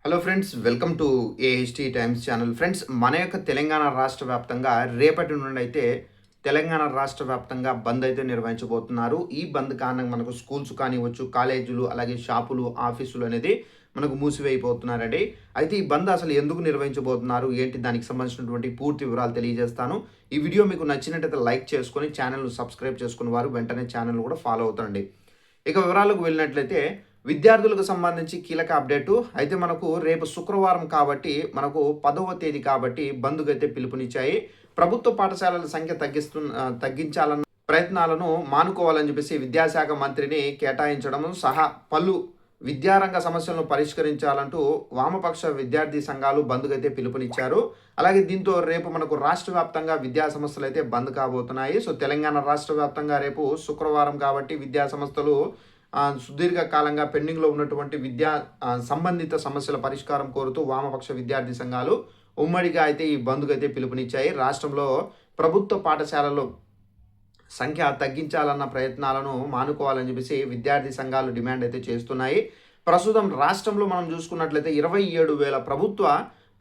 Hello friends, welcome to AHT times channel. Friends, మన యొక్క తెలంగాణ రాష్ట్ర వ్యాప్తంగా రేపటి నుండి అయితే తెలంగాణ రాష్ట్ర వ్యాప్తంగా బంద్ అయితే నిర్వహించబోతున్నారు. ఈ బంద్ కారణంగా మనకు స్కూల్స్ కానివ్వచ్చు, కాలేజీలు, అలాగే షాపులు, ఆఫీసులు అనేది మనకు మూసివేయబోతున్నారండి. అయితే ఈ బంద్ అసలు ఎందుకు నిర్వహించబోతున్నారు, ఏంటి, దానికి సంబంధించినటువంటి పూర్తి వివరాలు తెలియజేస్తాను. ఈ వీడియో మీకు నచ్చినట్టయితే లైక్ చేసుకొని ఛానల్ను సబ్స్క్రైబ్ చేసుకున్న వారు వెంటనే ఛానల్ కూడా ఫాలో అవుతారండి. ఇక వివరాలకు వెళ్ళినట్లయితే విద్యార్థులకు సంబంధించి కీలక అప్డేటు అయితే మనకు రేపు శుక్రవారం కాబట్టి మనకు 10వ తేదీ కాబట్టి బంద్కు అయితే పిలుపునిచ్చాయి. ప్రభుత్వ పాఠశాలల సంఖ్య తగ్గించాలన్న ప్రయత్నాలను మానుకోవాలని చెప్పేసి విద్యాశాఖ మంత్రిని కేటాయించడం సహా పలు విద్యారంగ సమస్యలను పరిష్కరించాలంటూ వామపక్ష విద్యార్థి సంఘాలు బంద్కు అయితే పిలుపునిచ్చారు. అలాగే దీంతో రేపు మనకు రాష్ట్ర వ్యాప్తంగా విద్యా సంస్థలు అయితే బంద్ కాబోతున్నాయి. సో తెలంగాణ రాష్ట్ర వ్యాప్తంగా రేపు శుక్రవారం కాబట్టి విద్యా సంస్థలు సుదీర్ఘ కాలంగా పెండింగ్లో ఉన్నటువంటి సంబంధిత సమస్యల పరిష్కారం కోరుతూ వామపక్ష విద్యార్థి సంఘాలు ఉమ్మడిగా అయితే ఈ బంద్కు అయితే పిలుపునిచ్చాయి. రాష్ట్రంలో ప్రభుత్వ పాఠశాలలు సంఖ్య తగ్గించాలన్న ప్రయత్నాలను మానుకోవాలని చెప్పేసి విద్యార్థి సంఘాలు డిమాండ్ అయితే చేస్తున్నాయి. ప్రస్తుతం రాష్ట్రంలో మనం చూసుకున్నట్లయితే 27,000 ప్రభుత్వ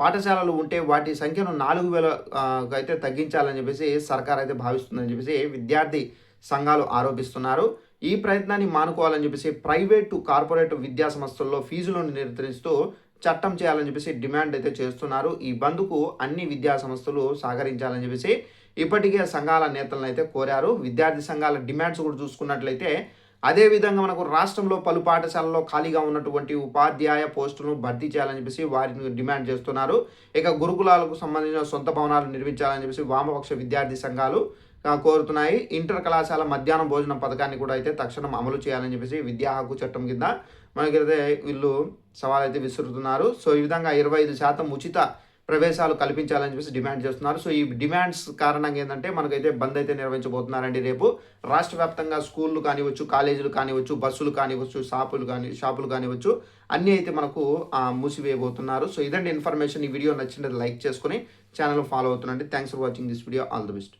పాఠశాలలు ఉంటే వాటి సంఖ్యను 4,000 అయితే తగ్గించాలని చెప్పేసి సర్కార్ అయితే భావిస్తుందని చెప్పేసి విద్యార్థి సంఘాలు ఆరోపిస్తున్నారు. ఈ ప్రయత్నాన్ని మానుకోవాలని చెప్పేసి ప్రైవేటు కార్పొరేట్ విద్యా సంస్థల్లో ఫీజులను నిర్ధారిస్తూ చట్టం చేయాలని చెప్పేసి డిమాండ్ అయితే చేస్తున్నారు. ఈ బంద్కు అన్ని విద్యా సంస్థలు సహకరించాలని చెప్పేసి ఇప్పటికే సంఘాల నేతలను అయితే కోరారు. విద్యార్థి సంఘాల డిమాండ్స్ కూడా చూసుకున్నట్లయితే అదేవిధంగా మనకు రాష్ట్రంలో పలు పాఠశాలల్లో ఖాళీగా ఉన్నటువంటి ఉపాధ్యాయ పోస్టులను భర్తీ చేయాలని చెప్పేసి వారిని డిమాండ్ చేస్తున్నారు. ఇక గురుకులాలకు సంబంధించిన సొంత భవనాలు నిర్మించాలని చెప్పేసి వామపక్ష విద్యార్థి సంఘాలు కోరుతున్నాయి. ఇంటర్ కళాశాల మధ్యాహ్నం భోజనం పథకాన్ని కూడా అయితే తక్షణం అమలు చేయాలని చెప్పేసి విద్యా హక్కు చట్టం కింద మనకైతే వీళ్ళు సవాల్ అయితే విసురుతున్నారు. సో ఈ విధంగా 25% ఉచిత ప్రవేశాలు కల్పించాలని చెప్పేసి డిమాండ్ చేస్తున్నారు. సో ఈ డిమాండ్స్ కారణంగా ఏంటంటే మనకైతే బంద్ అయితే నిర్వహించబోతున్నారండి. రేపు రాష్ట్ర వ్యాప్తంగా స్కూళ్ళు కానివచ్చు, కాలేజీలు కానివచ్చు, బస్సులు కానివచ్చు, షాపులు కానివచ్చు అన్నీ అయితే మనకు మూసివేయబోతున్నారు. సో ఇదండి ఇన్ఫర్మేషన్. ఈ వీడియో నచ్చినట్లయితే లైక్ చేసుకుని ఛానల్ ఫాలో అవుతుండండి. Thanks for watching this video. All the best.